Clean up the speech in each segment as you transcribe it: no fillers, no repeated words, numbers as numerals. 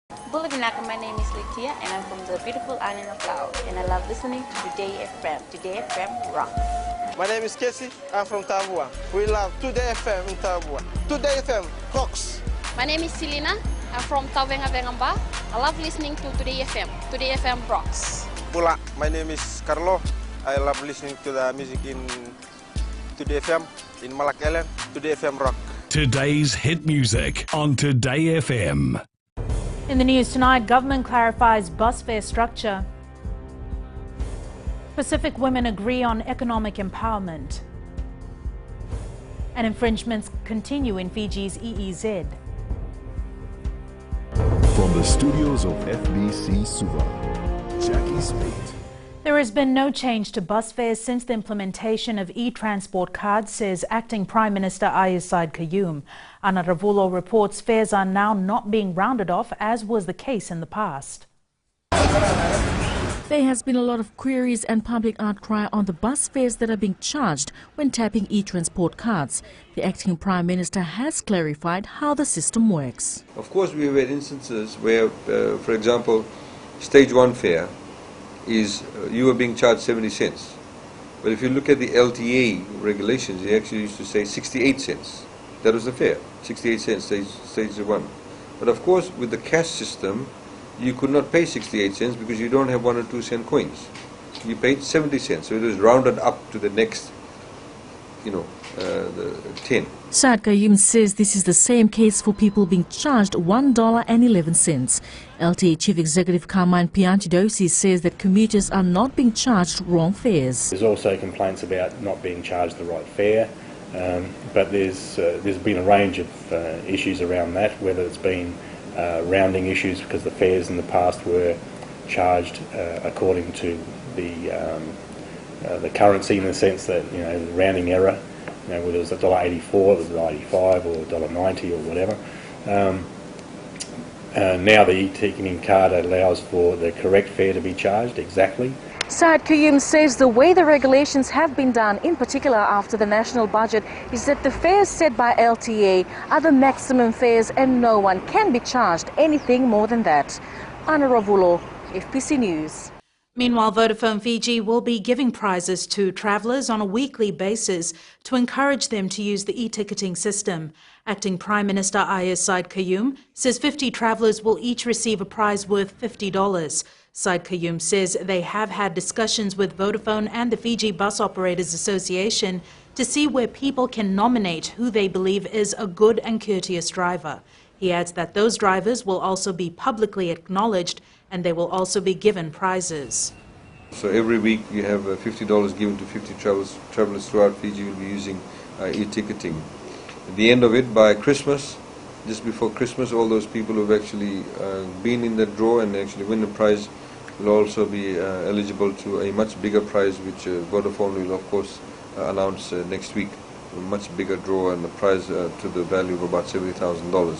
Bulavinaka, my name is Litia and I'm from the beautiful island of Laos and I love listening to Today FM. Today FM rocks. My name is Casey, I'm from Tabua. We love Today FM in Tabua. Today FM rocks. My name is Selina, I'm from Tavenga Vengamba. I love listening to Today FM. Today FM rocks. Pula, my name is Carlo. I love listening to the music in Today FM, in Malak Island. Today FM rock. Today's hit music on Today FM. In the news tonight, government clarifies bus fare structure. Pacific women agree on economic empowerment. And infringements continue in Fiji's EEZ. From the studios of FBC Suva, Jackie Smith. There has been no change to bus fares since the implementation of e-transport cards, says Acting Prime Minister Ayeside Qayyum. Ana Ravulo reports fares are now not being rounded off, as was the case in the past. There has been a lot of queries and public outcry on the bus fares that are being charged when tapping e-transport cards. The Acting Prime Minister has clarified how the system works. Of course, we have had instances where, for example, stage 1 fare is you are being charged 70 cents. But if you look at the LTA regulations, they actually used to say 68 cents. That was the fare, 68 cents, stage 1. But of course, with the cash system, you could not pay 68 cents because you don't have 1 or 2 cent coins. You paid 70 cents, so it was rounded up to the next, the 10. Saad Qayyum says this is the same case for people being charged $1.11. LTA Chief Executive Carmine Piantidosi says that commuters are not being charged wrong fares. There's also complaints about not being charged the right fare, but there's been a range of issues around that, whether it's been rounding issues because the fares in the past were charged according to the currency, in the sense that the rounding error, whether it was $1.84, it was $1.85 or $1.90 or whatever. Now the e-ticketing card allows for the correct fare to be charged exactly. Saad Qayyum says the way the regulations have been done, in particular after the national budget, is that the fares set by LTA are the maximum fares and no one can be charged anything more than that. Ana Ravulo, FPC News. Meanwhile, Vodafone Fiji will be giving prizes to travellers on a weekly basis to encourage them to use the e-ticketing system. Acting Prime Minister Ayeside Qayyum says 50 travellers will each receive a prize worth $50. Said Qayyum says they have had discussions with Vodafone and the Fiji Bus Operators Association to see where people can nominate who they believe is a good and courteous driver. He adds that those drivers will also be publicly acknowledged and they will also be given prizes. So every week you have $50 given to 50 travellers throughout Fiji who will be using e-ticketing. At the end of it, by Christmas, just before Christmas, all those people who have actually been in the draw and actually win the prize will also be eligible to a much bigger prize, which Vodafone will of course announce next week. A much bigger draw and the prize to the value of about $70,000.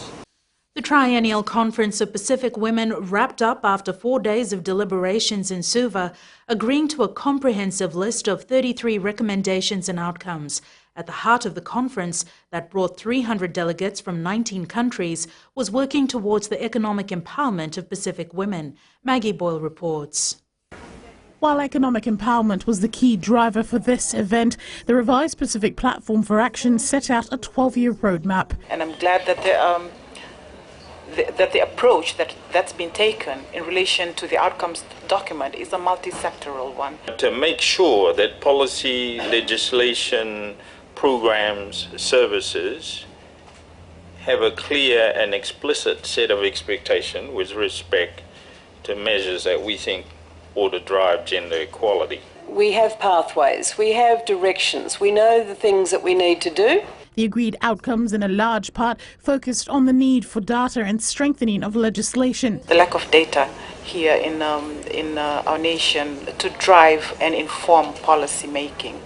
The Triennial Conference of Pacific Women wrapped up after 4 days of deliberations in Suva, agreeing to a comprehensive list of 33 recommendations and outcomes. At the heart of the conference, that brought 300 delegates from 19 countries, was working towards the economic empowerment of Pacific women. Maggie Boyle reports. While economic empowerment was the key driver for this event, the revised Pacific Platform for Action set out a 12-year roadmap. And I'm glad that the approach that's been taken in relation to the outcomes document is a multi-sectoral one. To make sure that policy, legislation, programs, services have a clear and explicit set of expectation with respect to measures that we think ought to drive gender equality. We have pathways, we have directions, we know the things that we need to do. The agreed outcomes, in a large part, focused on the need for data and strengthening of legislation. The lack of data here in our nation to drive and inform policy making.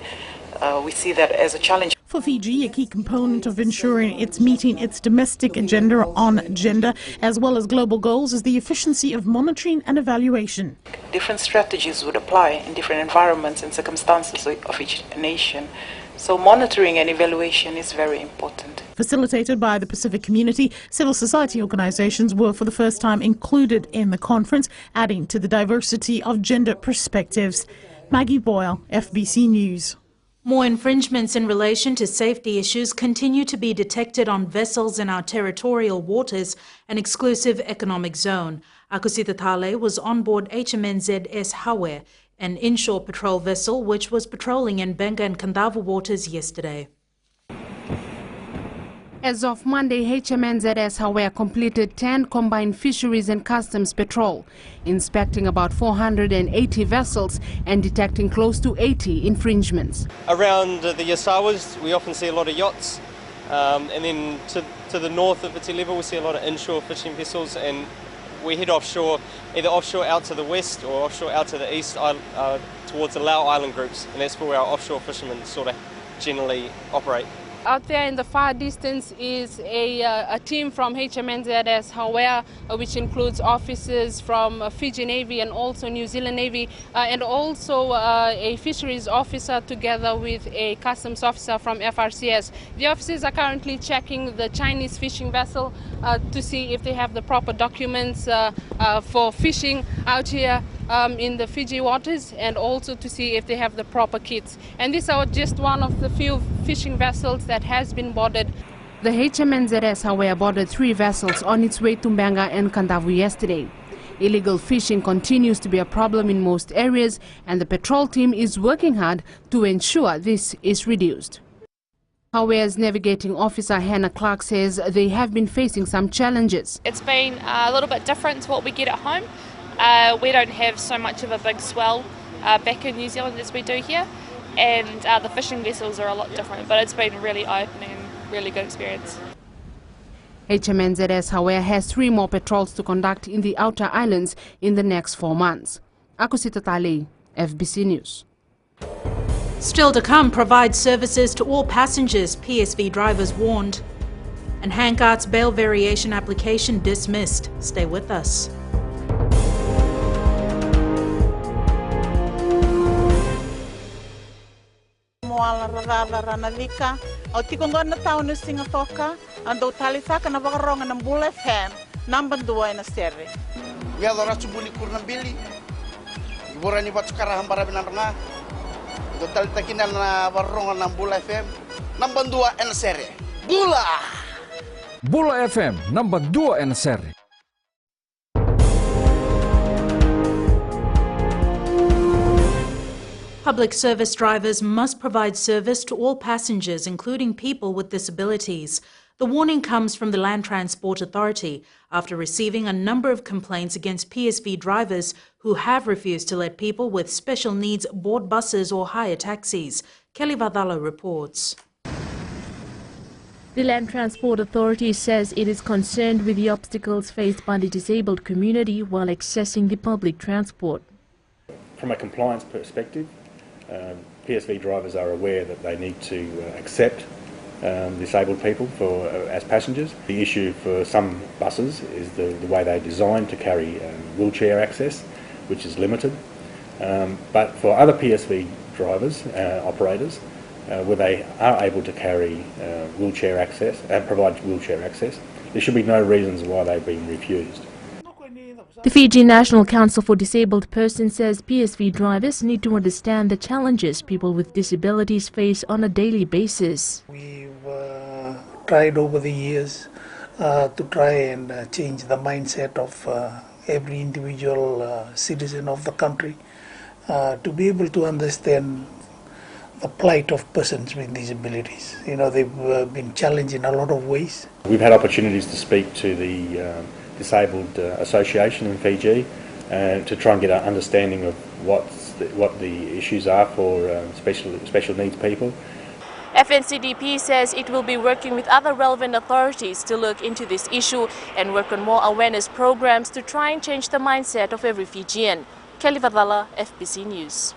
We see that as a challenge. For Fiji, a key component of ensuring it's meeting its domestic agenda on gender, as well as global goals, is the efficiency of monitoring and evaluation. Different strategies would apply in different environments and circumstances of each nation. So monitoring and evaluation is very important. Facilitated by the Pacific community, civil society organisations were for the first time included in the conference, adding to the diversity of gender perspectives. Maggie Boyle, FBC News. More infringements in relation to safety issues continue to be detected on vessels in our territorial waters and exclusive economic zone. Akusita Tale was on board HMNZS Hawe, an inshore patrol vessel which was patrolling in Benga and Kandavu waters yesterday. As of Monday, HMNZS Hawe completed 10 combined fisheries and customs patrol, inspecting about 480 vessels and detecting close to 80 infringements. Around the Yasawas, we often see a lot of yachts, and then to the north of Iti level, we see a lot of inshore fishing vessels, and we head offshore, either offshore out to the west or offshore out to the east towards the Lau Island groups, and that's where our offshore fishermen sort of generally operate. Out there in the far distance is a team from HMNZS Hawe, which includes officers from Fiji Navy and also New Zealand Navy, and also a fisheries officer together with a customs officer from FRCS. The officers are currently checking the Chinese fishing vessel to see if they have the proper documents for fishing out here in the Fiji waters, and also to see if they have the proper kits. And these are just one of the few fishing vessels that has been boarded. The HMNZS Hawe boarded 3 vessels on its way to Benga and Kandavu yesterday. Illegal fishing continues to be a problem in most areas, and the patrol team is working hard to ensure this is reduced. Hawe's navigating officer Hannah Clark says they have been facing some challenges. It's been a little bit different to what we get at home. We don't have so much of a big swell back in New Zealand as we do here, and the fishing vessels are a lot different, but it's been really eye-opening and really good experience. HMNZS Hawe has 3 more patrols to conduct in the outer islands in the next 4 months. Akusita Tale, FBC News. Still to come, provide services to all passengers, PSV drivers warned. And Hancock's bail variation application dismissed. Stay with us. Ranalika, o tikongon na tao no Singapore, ando talisaka na wakaronga ng Bull FM, number 2 na sere. Ya dora subuli kurang bili, borani batu karaham para binaranga, do talitakinal na wakaronga ng Bull FM, number 2 na sere. Bula! Bula FM, number 2 na sere. Public service drivers must provide service to all passengers, including people with disabilities. The warning comes from the Land Transport Authority after receiving a number of complaints against PSV drivers who have refused to let people with special needs board buses or hire taxis. Kelly Vadala reports. The Land Transport Authority says it is concerned with the obstacles faced by the disabled community while accessing the public transport. From a compliance perspective, PSV drivers are aware that they need to accept disabled people as passengers. The issue for some buses is the way they're designed to carry wheelchair access, which is limited. But for other PSV drivers, operators, where they are able to carry wheelchair access and provide wheelchair access, there should be no reasons why they've been refused. The Fiji National Council for Disabled Persons says PSV drivers need to understand the challenges people with disabilities face on a daily basis. We've tried over the years to try and change the mindset of every individual citizen of the country to be able to understand the plight of persons with disabilities. You know, they've been challenged in a lot of ways. We've had opportunities to speak to the Disabled Association in Fiji to try and get an understanding of what the issues are for special needs people. FNCDP says it will be working with other relevant authorities to look into this issue and work on more awareness programs to try and change the mindset of every Fijian. Kelly Vadala, FBC News.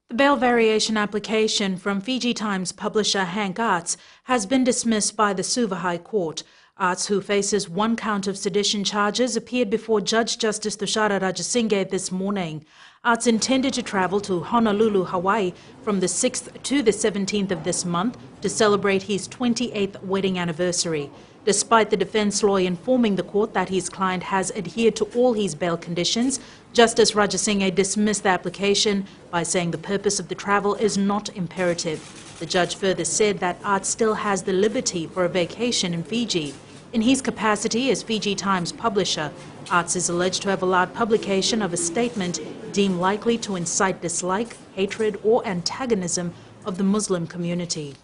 The bail variation application from Fiji Times publisher Hank Arts has been dismissed by the Suva High Court. Arts, who faces one count of sedition charges, appeared before Judge Justice Tushara Rajasinghe this morning. Arts intended to travel to Honolulu, Hawaii from the 6th to the 17th of this month to celebrate his 28th wedding anniversary. Despite the defense lawyer informing the court that his client has adhered to all his bail conditions, Justice Rajasinghe dismissed the application by saying the purpose of the travel is not imperative. The judge further said that Arts still has the liberty for a vacation in Fiji. In his capacity as Fiji Times publisher, Arts is alleged to have allowed publication of a statement deemed likely to incite dislike, hatred or antagonism of the Muslim community.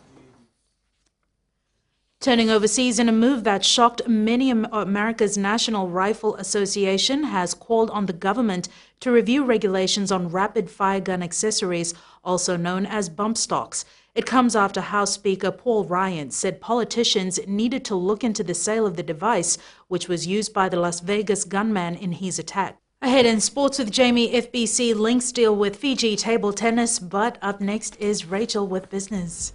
Turning overseas, in a move that shocked many, America's National Rifle Association has called on the government to review regulations on rapid-fire gun accessories, also known as bump stocks. It comes after House Speaker Paul Ryan said politicians needed to look into the sale of the device, which was used by the Las Vegas gunman in his attack. Ahead in sports with Jamie, FBC links deal with Fiji table tennis, but up next is Rachel with business.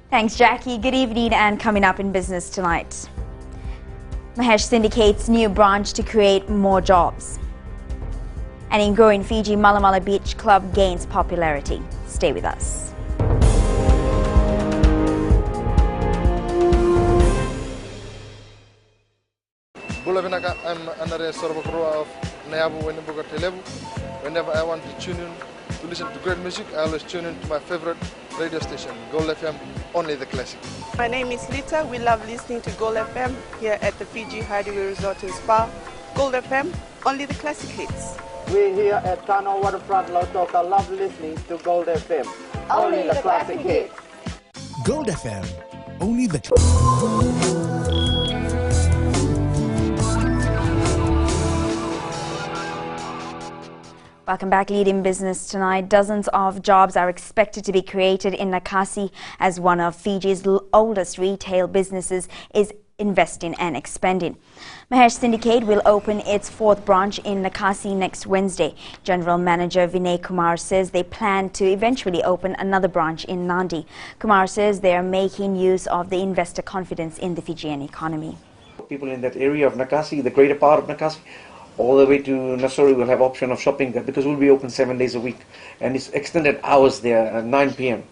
Thanks, Jackie. Good evening, and coming up in business tonight. Mahesh syndicates new branch to create more jobs. And in growing Fiji, Malamala Beach Club gains popularity. Stay with us. I'm another sort of of Nayabu whenever I want to tune in to listen to great music, I always tune in to my favorite radio station, Gold FM, only the classic. My name is Lita. We love listening to Gold FM here at the Fiji Hideaway Resort and Spa. Gold FM, only the classic hits. We here at Kano Waterfront Lautoka love listening to Gold FM, only the classic hits. Gold FM, only the Welcome back. Leading business tonight. Dozens of jobs are expected to be created in Nakasi as one of Fiji's oldest retail businesses is investing and expanding. Mahesh Syndicate will open its 4th branch in Nakasi next Wednesday. General Manager Vinay Kumar says they plan to eventually open another branch in Nandi. Kumar says they are making use of the investor confidence in the Fijian economy. People in that area of Nakasi, the greater part of Nakasi, all the way to Nassori will have option of shopping there because we'll be open 7 days a week, and it's extended hours there at 9 p.m.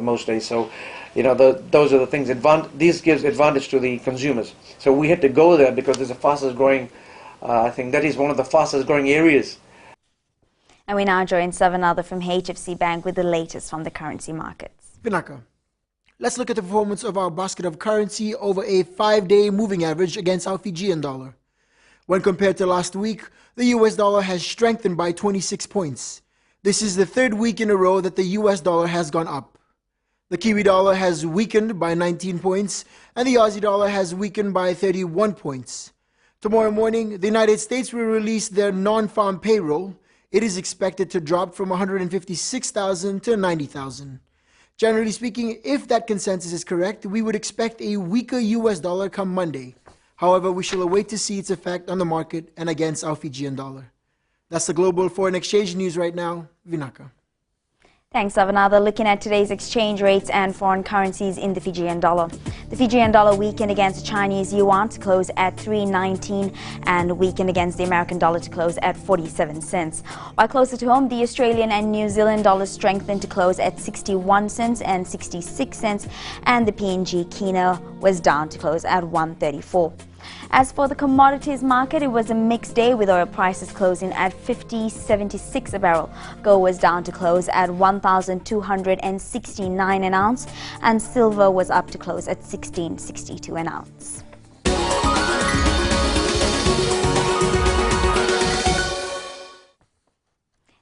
Most days. So, you know, those are the things. This gives advantage to the consumers. So we had to go there because it's the fastest growing. I think that is one of the fastest growing areas. And we now join Savanatha from HFC Bank with the latest from the currency markets. Vinaka, let's look at the performance of our basket of currency over a 5-day moving average against our Fijian dollar. When compared to last week, the US dollar has strengthened by 26 points. This is the 3rd week in a row that the US dollar has gone up. The Kiwi dollar has weakened by 19 points, and the Aussie dollar has weakened by 31 points. Tomorrow morning, the United States will release their non-farm payroll. It is expected to drop from 156,000 to 90,000. Generally speaking, if that consensus is correct, we would expect a weaker US dollar come Monday. However, we shall await to see its effect on the market and against our Fijian dollar. That's the global foreign exchange news right now. Vinaka. Thanks, Savanatha. Looking at today's exchange rates and foreign currencies in the Fijian dollar. The Fijian dollar weakened against the Chinese yuan to close at 3.19 and weakened against the American dollar to close at 47 cents. While closer to home, the Australian and New Zealand dollars strengthened to close at 61 cents and 66 cents, and the PNG Kina was down to close at 134. As for the commodities market, it was a mixed day with oil prices closing at $50.76 a barrel. Gold was down to close at $1,269 an ounce, and silver was up to close at $16.62 an ounce.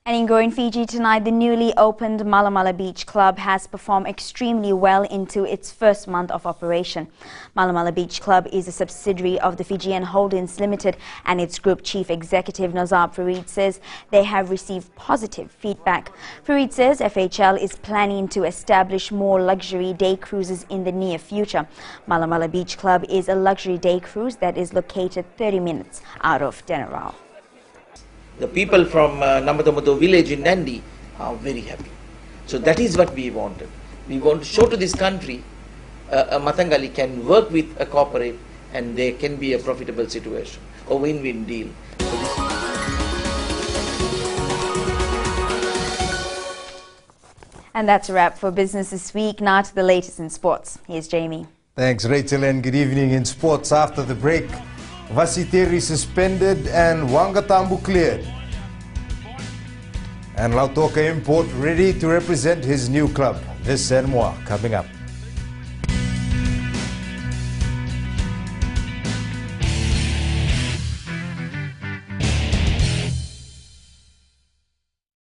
And in growing Fiji tonight, the newly opened Malamala Beach Club has performed extremely well into its 1st month of operation. Malamala Beach Club is a subsidiary of the Fijian Holdings Limited, and its group chief executive Nazab Farid says they have received positive feedback. Farid says FHL is planning to establish more luxury day cruises in the near future. Malamala Beach Club is a luxury day cruise that is located 30 minutes out of Denarau. The people from Namatomoto village in Nandi are very happy. So that is what we wanted. We want to show to this country a Matangali can work with a corporate and there can be a profitable situation, a win-win deal. And that's a wrap for Business This Week. Now to the latest in sports. Here's Jamie. Thanks, Rachel, and good evening. In sports, after the break, Vasiteri suspended and Wangatambu cleared. And Lautoka Import ready to represent his new club. This and more coming up.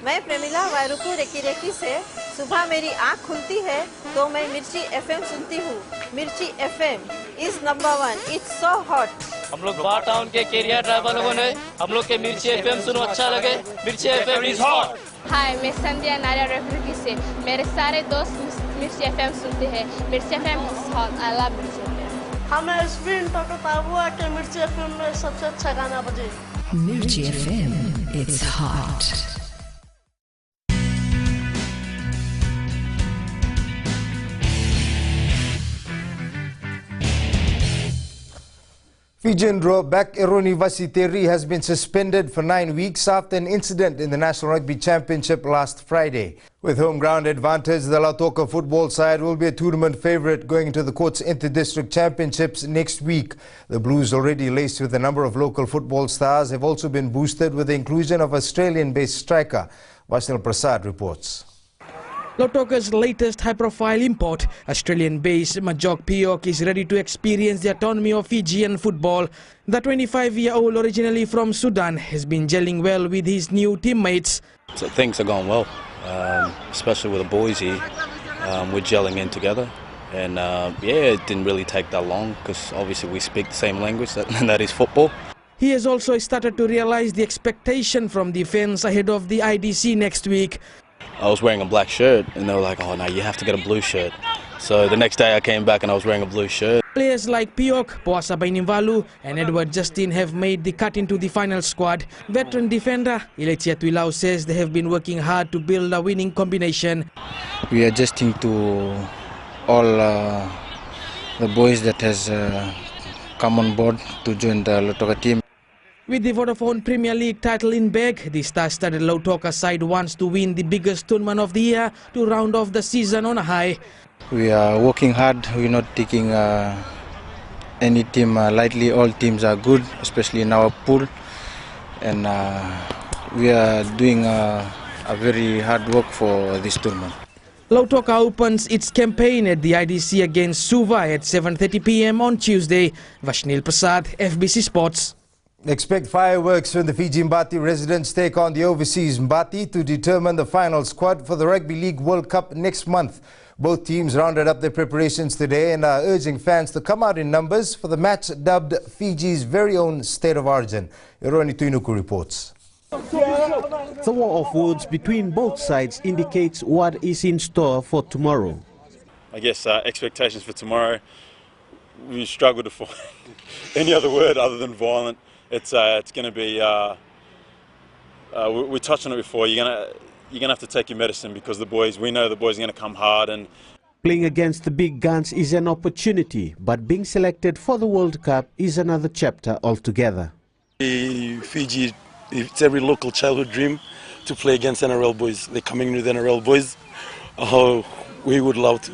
मैं Premila वायरुकु recce recce से सुबह मेरी आँख खुलती है तो मैं मिर्ची एफएम सुनती हूँ। मिर्ची FM is number 1। It's so hot. हम लोग बार टाउन के कैरियर ड्राइवर लोगों ने हम लोग के मिर्ची एफएम सुनो अच्छा लगे। मिर्ची एफएम इज हॉट। हाय, मैं संध्या नारिया रेकी से मेरे सारे दोस्त मिर्ची एफएम सुनते हैं। मिर्ची FM is hot. I love मिर्ची एफएम। हमें स्पिन टॉक हुआ कि मिर्ची एफएम में सबसे अच्छा गाना बजे। मिर्ची FM it's hot. Fijian back Eroni Vasiteri has been suspended for 9 weeks after an incident in the National Rugby Championship last Friday. With home ground advantage, the Lautoka football side will be a tournament favourite going into the court's inter-district championships next week. The Blues, already laced with a number of local football stars, have also been boosted with the inclusion of Australian-based striker. Vaishnav Prasad reports. Lautoka's latest high-profile import, Australian-based Majok Piok, is ready to experience the autonomy of Fijian football. The 25-year-old, originally from Sudan, has been gelling well with his new teammates. So things are going well, especially with the boys here. We're gelling in together. And yeah, it didn't really take that long because obviously we speak the same language, and that is football. He has also started to realise the expectation from the fans ahead of the IDC next week. I was wearing a black shirt and they were like, oh no, you have to get a blue shirt. So the next day I came back and I was wearing a blue shirt. Players like Piok, Poasa Bainivalu and Edward Justin have made the cut into the final squad. Veteran defender Iletia Tuilau says they have been working hard to build a winning combination. We are adjusting to all the boys that has come on board to join the Lautoka team. With the Vodafone Premier League title in bag, the star-studded Lautoka side wants to win the biggest tournament of the year to round off the season on a high. We are working hard. We're not taking any team lightly. All teams are good, especially in our pool. And we are doing a very hard work for this tournament. Lautoka opens its campaign at the IDC against Suva at 7:30 p.m. on Tuesday. Vaishnav Prasad, FBC Sports. Expect fireworks when the Fiji Mbati residents take on the overseas Mbati to determine the final squad for the Rugby League World Cup next month. Both teams rounded up their preparations today and are urging fans to come out in numbers for the match dubbed Fiji's very own State of Origin. Ironi Tuinuku reports. The war of words between both sides indicates what is in store for tomorrow. I guess expectations for tomorrow, we struggle to find any other word other than violent. It's going to be. We touched on it before. You're gonna have to take your medicine because we know the boys are going to come hard. And playing against the big guns is an opportunity, but being selected for the World Cup is another chapter altogether. Fiji, it's every local childhood dream to play against NRL boys. They're coming with NRL boys. We would love to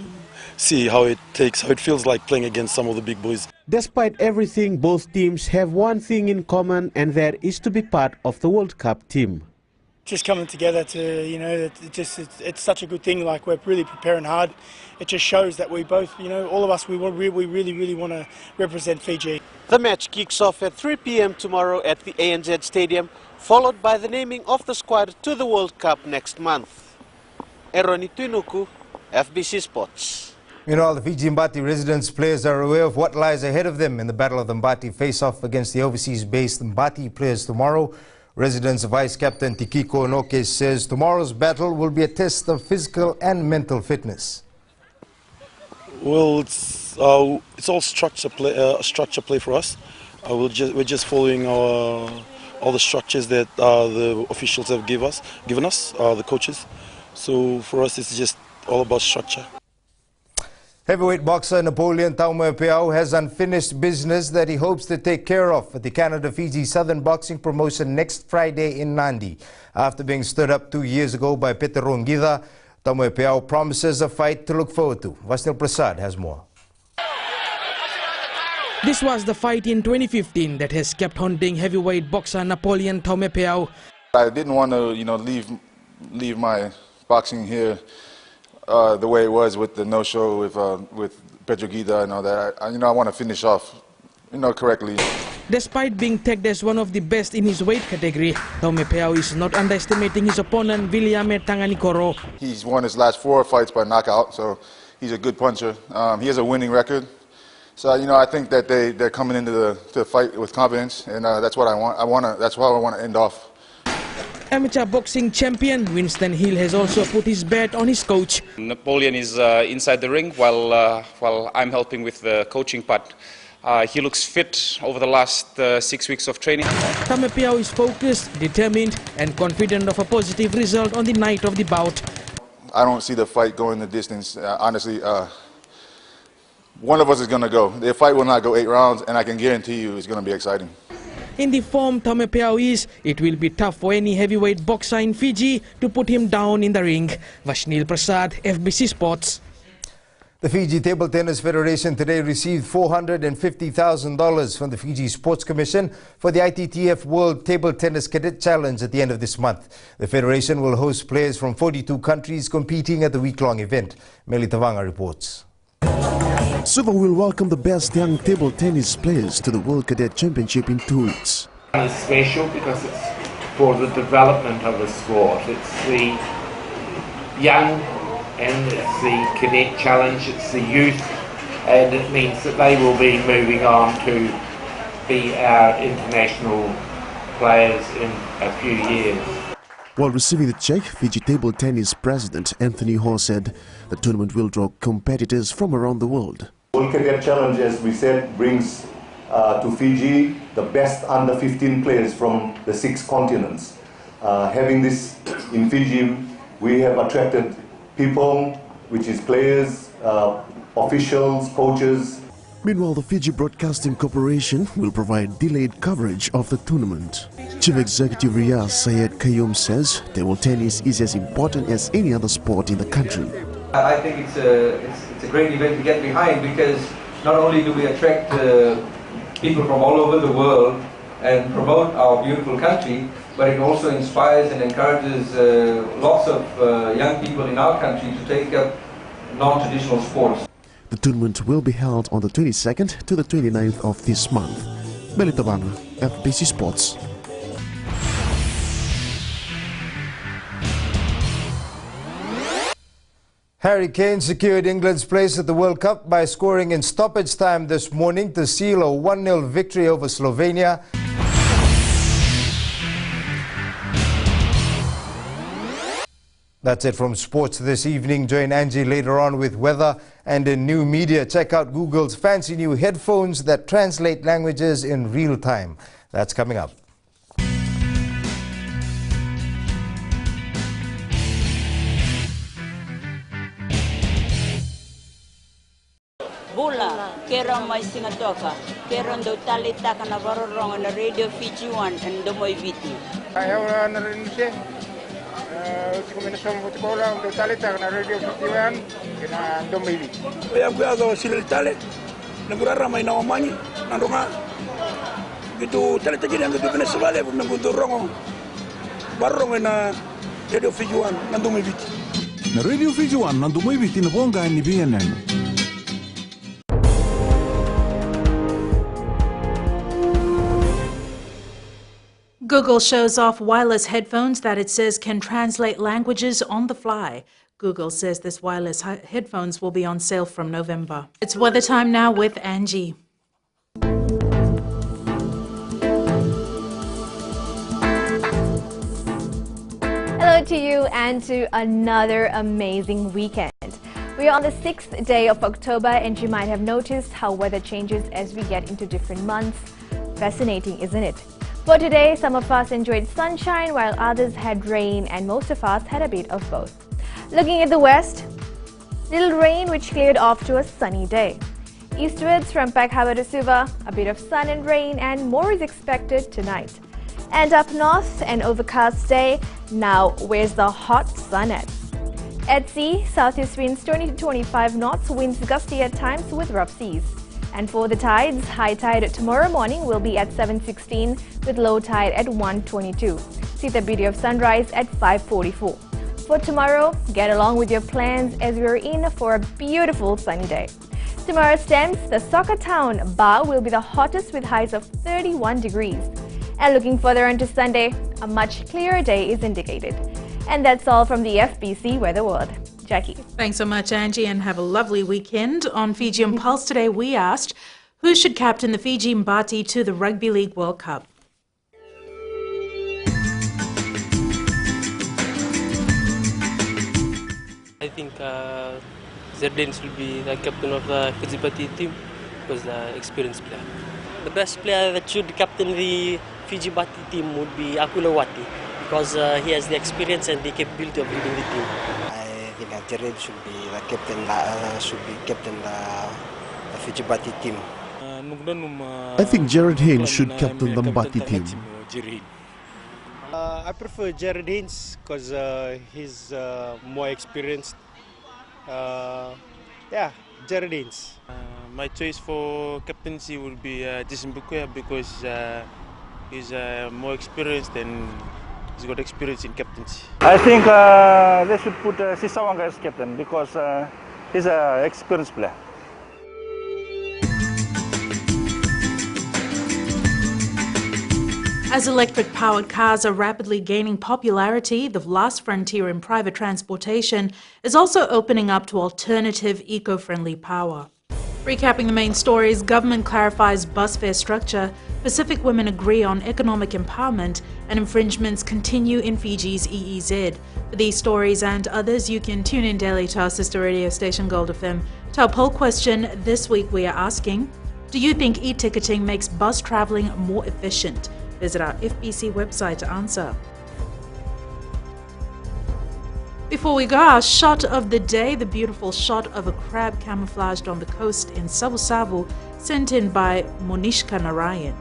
see how it feels like playing against some of the big boys. Despite everything, both teams have one thing in common, and that is to be part of the World Cup team. Just coming together to, it's such a good thing. Like, we're really preparing hard. It just shows that we both, all of us, we really want to represent Fiji. The match kicks off at 3 p.m. tomorrow at the ANZ Stadium, followed by the naming of the squad to the World Cup next month. Eroni Tuinuku, FBC Sports. Meanwhile, the Fiji Mbati residents players are aware of what lies ahead of them in the Battle of the Mbati face-off against the overseas-based Mbati players tomorrow. Residents Vice-Captain Tikiko Onoke says tomorrow's battle will be a test of physical and mental fitness. Well, it's all structure play for us. We're just following all the structures that the officials have given us, the coaches. So for us, it's just all about structure. Heavyweight boxer Napoleon Taumoepeau has unfinished business that he hopes to take care of at the Canada-Fiji Southern Boxing Promotion next Friday in Nandi. After being stood up 2 years ago by Peter Rongida, Taumoepeau promises a fight to look forward to. Vasnil Prasad has more. This was the fight in 2015 that has kept haunting heavyweight boxer Napoleon Taumoepeau. I didn't want to, leave my boxing here the way it was with the no-show with Pedro Guida and all that. I want to finish off, correctly. Despite being tagged as one of the best in his weight category, Taumoepeau is not underestimating his opponent Viliame Tanganikoro. He's won his last 4 fights by knockout, so he's a good puncher. He has a winning record. So I think that they're coming into the fight with confidence, and that's what I want. That's how I want to end off. Amateur boxing champion Winston Hill has also put his bet on his coach. Napoleon is inside the ring while I'm helping with the coaching part. He looks fit over the last 6 weeks of training. Taumoepeau is focused, determined and confident of a positive result on the night of the bout. I don't see the fight going the distance. Honestly, one of us is going to go. The fight will not go 8 rounds, and I can guarantee you it's going to be exciting. In the form Taumoepeau is, it will be tough for any heavyweight boxer in Fiji to put him down in the ring. Vasnil Prasad, FBC Sports. The Fiji Table Tennis Federation today received $450,000 from the Fiji Sports Commission for the ITTF World Table Tennis Cadet Challenge at the end of this month. The federation will host players from 42 countries competing at the week-long event. Meli Tavanga reports. Suva will welcome the best young table tennis players to the World Cadet Championship in 2 weeks. It's special because it's for the development of the sport. It's the young and it's the cadet challenge, it's the youth, and it means that they will be moving on to be our international players in a few years. While receiving the check, Fiji Table Tennis President Anthony Ho said the tournament will draw competitors from around the world. World Cadet Challenge, as we said, brings to Fiji the best under 15 players from the 6 continents. Having this in Fiji, we have attracted people, which is players, officials, coaches. Meanwhile, the Fiji Broadcasting Corporation will provide delayed coverage of the tournament. Chief Executive Riyaz Syed Qayyum says table tennis is as important as any other sport in the country. I think it's a great event to get behind because not only do we attract people from all over the world and promote our beautiful country, but it also inspires and encourages lots of young people in our country to take up non-traditional sports. The tournament will be held on the 22nd to the 29th of this month. Meli Tavanga, FBC Sports. Harry Kane secured England's place at the World Cup by scoring in stoppage time this morning to seal a 1-0 victory over Slovenia. That's it from sports this evening. Join Angie later on with weather and in new media. Check out Google's fancy new headphones that translate languages in real time. That's coming up. Bula, kera mai singatoka, kera ndo talita kana varorong na Radio Fiji 1 and Domoy Viti. Ayaw na rin siya. Si kombinasyon mo sekolah untuk talita kana Radio Fiji 1 kena Domoy Viti. Ayaw ko agaw sila tali. Nagurara may nawamanyi, nandunga. Gitu talita gini ang gitu Venezuela pun nagudurong. Barong na Radio Fiji 1 na Domoy Viti. Na Radio Fiji 1 na Domoy Viti na bonga ni BNN. Google shows off wireless headphones that it says can translate languages on the fly. Google says this wireless headphones will be on sale from November. It's weather time now with Angie. Hello to you and to another amazing weekend. We are on the 6th day of October and you might have noticed how weather changes as we get into different months. Fascinating, isn't it? For today, some of us enjoyed sunshine while others had rain and most of us had a bit of both. Looking at the west, Little rain which cleared off to a sunny day. Eastwards from Pekhava to Suva, a bit of sun and rain and more is expected tonight. And up north, an overcast day. Now, where's the hot sun at? At sea, southeast winds 20 to 25 knots, winds gusty at times with rough seas. And for the tides, high tide tomorrow morning will be at 7:16 with low tide at 1:22. See the beauty of sunrise at 5:44. For tomorrow, get along with your plans as we're in for a beautiful sunny day. Tomorrow's temps, the soccer town Ba will be the hottest with highs of 31 degrees. And looking further into Sunday, a much clearer day is indicated. And that's all from the FBC Weather World. Jackie. Thanks so much, Angie, and have a lovely weekend. On Fiji on Pulse today, we asked, who should captain the Fiji Mbati to the Rugby League World Cup? I think Zerdin should be the captain of the Fiji Mbati team because the experienced player. The best player that should captain the Fiji Mbati team would be Akulawati because he has the experience and the capability of leading the team. I think Jared should be the captain the Fiji Mbati team. I think Jared Haynes should captain the Mbati team. I prefer Jared Haynes because he's more experienced. Yeah, Jared Haynes. My choice for captaincy would be Jason Bukoya because he's more experienced and he's got experience in captaincy. I think they should put Sisawanga as captain because he's an experienced player. As electric-powered cars are rapidly gaining popularity, the last frontier in private transportation is also opening up to alternative, eco-friendly power. Recapping the main stories, government clarifies bus fare structure, Pacific women agree on economic empowerment, and infringements continue in Fiji's EEZ. For these stories and others, you can tune in daily to our sister radio station Gold FM. To our poll question this week, we are asking, do you think e-ticketing makes bus travelling more efficient? Visit our FBC website to answer. Before we go, our shot of the day, the beautiful shot of a crab camouflaged on the coast in Savu Savu, sent in by Monishka Narayan.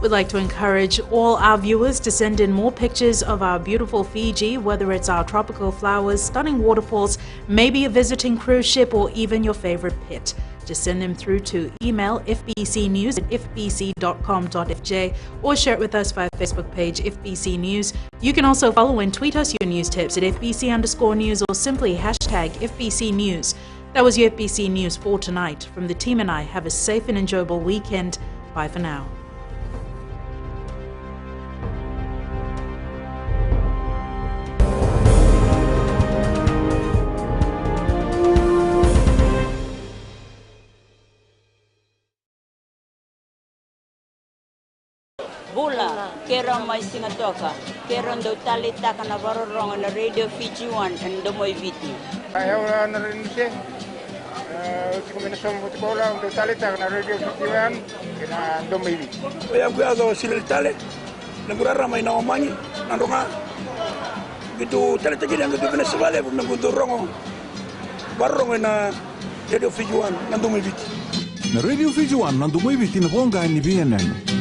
We'd like to encourage all our viewers to send in more pictures of our beautiful Fiji, whether it's our tropical flowers, stunning waterfalls, maybe a visiting cruise ship, or even your favorite pet. Just send them through to email fbcnews@fbc.com.fj or share it with us via Facebook page FBC News. You can also follow and tweet us your news tips at FBC_news or simply hashtag FBC News. That was your FBC News for tonight. From the team and I, have a safe and enjoyable weekend. Bye for now. Bula, kera mai singatoka, kera ndo talita kana varorong na radio Fiji 1 and domoy viti. Ayaw na rin siya. Usi ko minasong butikola ndo talita kana radio Fiji 1 kina domoy viti. Yang gue agak silil tale, negara ramai na omanyi, nandonga. Gitu talita jadi yang gitu Venezuela, pun nanggutur rongo, barong na radio Fiji 1 nandomoy viti. Na radio Fiji 1 nandomoy viti na bonga ni BNN.